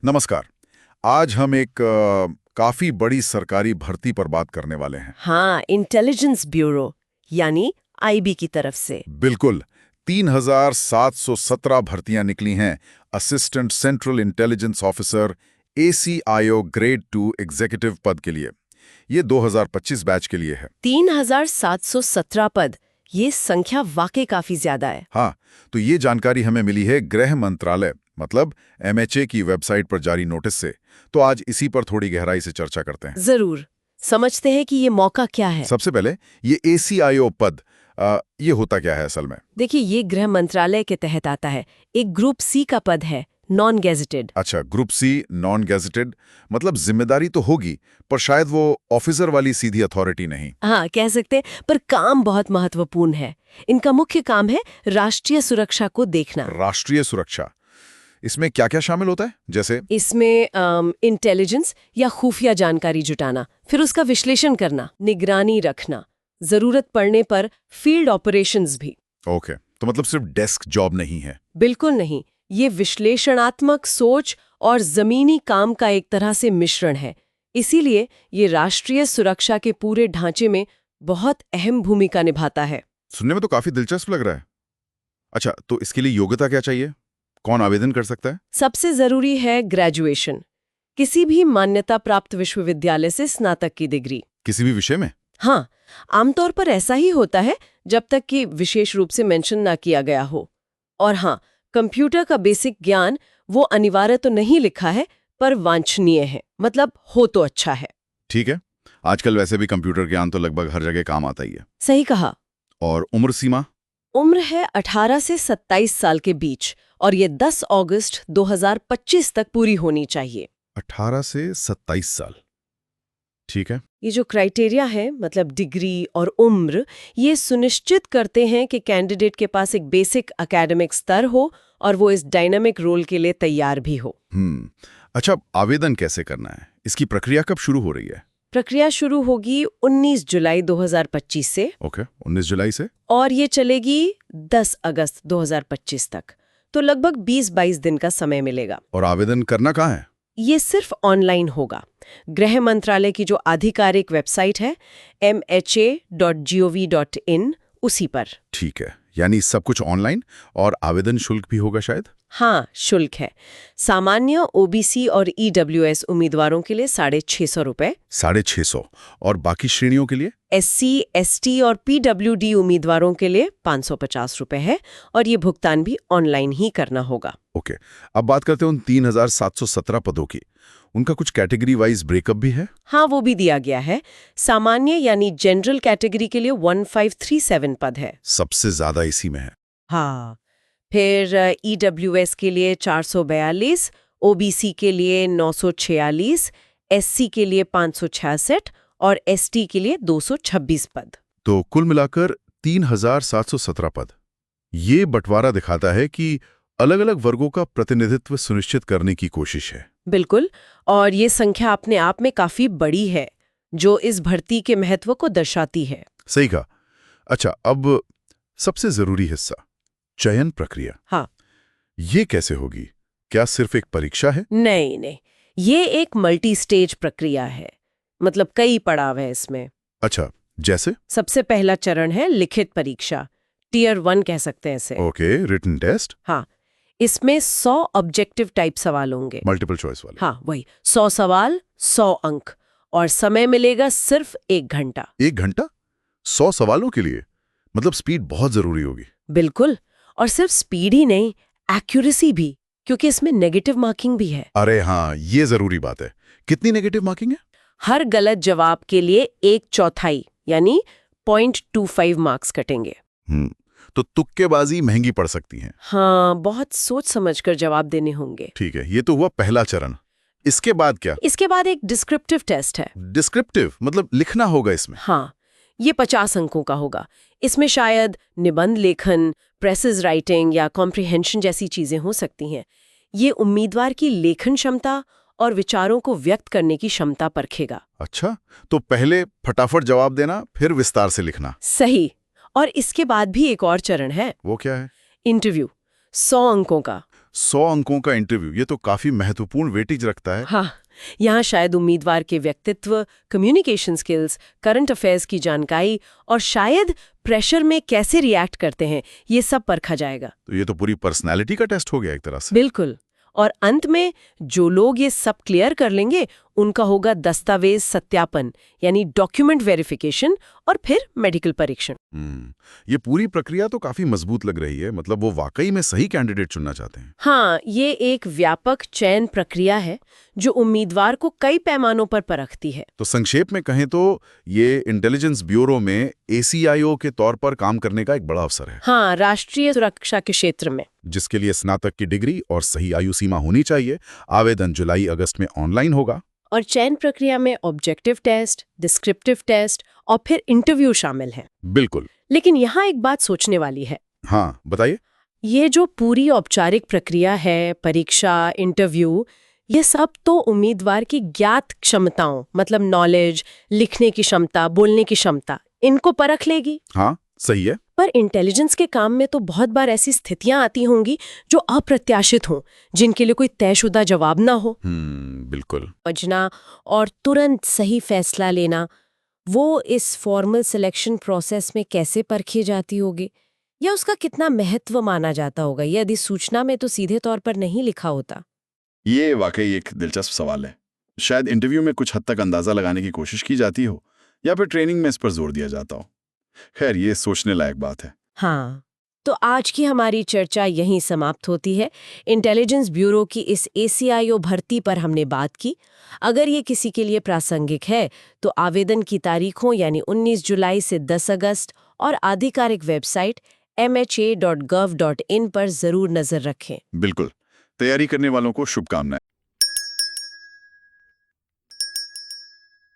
नमस्कार। आज हम एक काफी बड़ी सरकारी भर्ती पर बात करने वाले हैं। हाँ, इंटेलिजेंस ब्यूरो यानी आईबी की तरफ से। बिल्कुल। 3,717 भर्तियां निकली हैं assistant central intelligence officer ACIO grade 2 executive पद के लिए। ये 2025 बैच के लिए है। 3,717 पद, ये संख्या वाकई काफी ज्यादा है। हाँ, तो ये जानकारी हमें मिली है गृह मंत्रालय मतलब MHA की वेबसाइट पर जारी नोटिस से। तो आज इसी पर थोड़ी गहराई से चर्चा करते हैं। जरूर। समझते हैं कि ये मौका क्या है। सबसे पहले ये ACIO पद ये होता क्या है असल में? देखिए, ये गृह मंत्रालय के तहत आता है। एक ग्रुप सी का पद है, नॉन गेजेटेड। अच्छा, ग्रुप सी नॉन गेजेटेड, मतलब जिम्मेदारी तो होगी पर शायद वो ऑफिसर वाली सीधी अथॉरिटी नहीं। हाँ, कह सकते हैं, पर काम बहुत महत्वपूर्ण है। इनका मुख्य काम है राष्ट्रीय सुरक्षा को देखना। राष्ट्रीय सुरक्षा, इसमें क्या क्या शामिल होता है? जैसे इसमें इंटेलिजेंस या खुफिया जानकारी जुटाना, फिर उसका विश्लेषण करना, निगरानी रखना, जरूरत पड़ने पर फील्ड ऑपरेशंस भी। ओके, तो मतलब सिर्फ डेस्क जॉब नहीं है। बिल्कुल नहीं, ये विश्लेषणात्मक सोच और जमीनी काम का एक तरह से मिश्रण है। इसीलिए ये राष्ट्रीय सुरक्षा के पूरे ढांचे में बहुत अहम भूमिका निभाता है। सुनने में तो काफी दिलचस्प लग रहा है। अच्छा, तो इसके लिए योग्यता क्या चाहिए? कौन आवेदन कर सकता है? सबसे जरूरी है ग्रेजुएशन, किसी भी मान्यता प्राप्त विश्वविद्यालय से स्नातक की डिग्री। किसी भी विषय में? हाँ, आमतौर पर ऐसा ही होता है जब तक कि विशेष रूप से मेंशन ना किया गया हो। और हाँ, कंप्यूटर का बेसिक ज्ञान वो अनिवार्य तो नहीं लिखा है, पर वांछनीय है, मतलब हो तो अच्छा है। ठीक है, आजकल वैसे भी कंप्यूटर ज्ञान तो लगभग हर जगह काम आता ही है। सही कहा। और उम्र सीमा? उम्र है 18 से 27 साल के बीच, और ये 10 अगस्त 2025 तक पूरी होनी चाहिए। 18 से 27 साल, ठीक है। ये जो क्राइटेरिया है, मतलब डिग्री और उम्र, ये सुनिश्चित करते हैं कि कैंडिडेट के पास एक बेसिक एकेडमिक स्तर हो और वो इस डायनामिक रोल के लिए तैयार भी हो। अच्छा, आवेदन कैसे करना है? इसकी प्रक्रिया कब शुरू हो रही है? प्रक्रिया शुरू होगी 19 जुलाई 2025 से। ओके, 19 जुलाई से। और ये चलेगी 10 अगस्त 2025 तक। तो लगभग 20-22 दिन का समय मिलेगा। और आवेदन करना कहाँ है? ये सिर्फ ऑनलाइन होगा। गृह मंत्रालय की जो आधिकारिक वेबसाइट है mha.gov.in, उसी पर। ठीक है, यानी सब कुछ ऑनलाइन, और आवेदन शुल्क भी होगा शायद? हाँ, शुल्क है। सामान्य OBC और EWS उम्मीदवारों के लिए 650 रुपए। 650। और बाकी श्रेणियों के लिए? SC, ST और PWD उम्मीदवारों के लिए 550 रुपए है, और ये भुगतान भी ऑनलाइन ही करना होगा। ओके, अब बात करते हैं उन 3,717 पदों की। उनका कुछ कैटेगरी वाइज ब्रेकअप भी है? हाँ, वो भी दिया गया है। सामान्य यानी जनरल कैटेगरी के लिए 1537 पद है। सबसे ज्यादा इसी में है। हाँ, फिर EWS के लिए 442, OBC के लिए 946, SC के लिए 566 और ST के लिए 226 पद। तो कुल मिलाकर 3,717 पद। ये बंटवारा दिखाता है कि अलग अलग वर्गों का प्रतिनिधित्व सुनिश्चित करने की कोशिश है। बिल्कुल, और ये संख्या अपने आप में काफी बड़ी है, जो इस भर्ती के महत्व को दर्शाती है। सही कहा। अच्छा, अब सबसे जरूरी हिस्सा, चयन प्रक्रिया। हाँ। ये कैसे होगी? क्या सिर्फ एक परीक्षा है? नहीं, ये एक मल्टी स्टेज प्रक्रिया है, मतलब कई पड़ाव है इसमें। अच्छा, जैसे? सबसे पहला चरण है लिखित परीक्षा, टियर 1 कह सकते हैं इसे। Okay, written test. हाँ, इसमें 100 ऑब्जेक्टिव टाइप सवाल होंगे। मल्टीपल चॉइस वाले? हाँ, वही 100 सवाल, 100 अंक, और समय मिलेगा सिर्फ 1 घंटा। 1 घंटा 100 सवालों के लिए? मतलब स्पीड बहुत जरूरी होगी। बिल्कुल, और सिर्फ स्पीड ही नहीं, एक्यूरेसी भी, क्योंकि इसमें नेगेटिव मार्किंग भी है। अरे हाँ, ये जरूरी बात है। कितनी नेगेटिव मार्किंग है? हर गलत जवाब के लिए 1/4 यानी 0.25 मार्क्स कटेंगे। तो तुक्केबाजी महंगी पड़ सकती है। हाँ, बहुत सोच समझकर जवाब देने होंगे। ठीक है, ये तो हुआ पहला चरण। इसके बाद क्या? इसके बाद एक डिस्क्रिप्टिव टेस्ट है। डिस्क्रिप्टिव मतलब लिखना होगा इसमें? हाँ, ये 50 अंकों का होगा। इसमें शायद निबंध लेखन, प्रेसेस राइटिंग या कॉम्प्रिहेंशन जैसी चीजें हो सकती हैं। ये उम्मीदवार की लेखन क्षमता और विचारों को व्यक्त करने की क्षमता परखेगा। अच्छा, तो पहले फटाफट जवाब देना, फिर विस्तार से लिखना। सही। और इसके बाद भी एक और चरण है। वो क्या है? इंटरव्यू, 100 अंकों का। 100 अंकों का इंटरव्यू, ये तो काफी महत्वपूर्ण वेटेज रखता है। हाँ, यहाँ शायद उम्मीदवार के व्यक्तित्व, कम्युनिकेशन स्किल्स, करंट अफेयर्स की जानकारी और शायद प्रेशर में कैसे रिएक्ट करते हैं, ये सब परखा जाएगा। तो ये तो पूरी पर्सनैलिटी का टेस्ट हो गया एक तरह से। बिल्कुल। और अंत में जो लोग ये सब क्लियर कर लेंगे उनका होगा दस्तावेज सत्यापन, यानी डॉक्यूमेंट वेरिफिकेशन, और फिर मेडिकल परीक्षण। ये पूरी प्रक्रिया तो काफी मजबूत लग रही है। मतलब वो वाकई में सही कैंडिडेट चुनना चाहते हैं। हाँ, ये एक व्यापक चयन प्रक्रिया है जो उम्मीदवार को कई पैमानों पर परखती है। तो संक्षेप में कहें तो ये इंटेलिजेंस ब्यूरो में ACIO के तौर पर काम करने का एक बड़ा अवसर है। हाँ, राष्ट्रीय सुरक्षा के क्षेत्र में। जिसके लिए स्नातक की डिग्री और सही आयु सीमा होनी चाहिए। आवेदन जुलाई-अगस्त में ऑनलाइन होगा। और चयन प्रक्रिया में ऑब्जेक्टिव टेस्ट, डिस्क्रिप्टिव टेस्ट और फिर इंटरव्यू शामिल हैं। बिल्कुल। लेकिन यहाँ एक बात सोचने वाली है। हाँ, बताइए। ये जो पूरी औपचारिक प्रक्रिया है, परीक्षा, इंटरव्यू, ये सब तो उम्मीदवार की ज्ञात क्षमताओं, मतलब नॉलेज, लिखने की क्षमता, बोलने की क्षमता, इनको परख लेगी। हाँ, सही है। पर इंटेलिजेंस के काम में तो बहुत बार ऐसी स्थितियां आती होंगी जो अप्रत्याशित हों, जिनके लिए कोई तयशुदा जवाब ना हो। बिल्कुल। समझना और तुरंत सही फैसला लेना, वो इस फॉर्मल सिलेक्शन प्रोसेस में कैसे परखी जाती होगी, या उसका कितना महत्व माना जाता होगा, यदि सूचना में तो सीधे तौर पर नहीं लिखा होता। ये वाकई एक दिलचस्प सवाल है। शायद इंटरव्यू में कुछ हद तक अंदाजा लगाने की कोशिश की जाती हो, या फिर ट्रेनिंग में इस पर जोर दिया जाता हो। खैर, ये सोचने लायक बात है। हाँ, तो आज की हमारी चर्चा यहीं समाप्त होती है। इंटेलिजेंस ब्यूरो की इस ACIO भर्ती पर हमने बात की। अगर ये किसी के लिए प्रासंगिक है तो आवेदन की तारीखों यानी 19 जुलाई से 10 अगस्त और आधिकारिक वेबसाइट mha.gov.in पर जरूर नजर रखें। बिल्कुल। तैयारी करने वालों को शुभकामनाएं।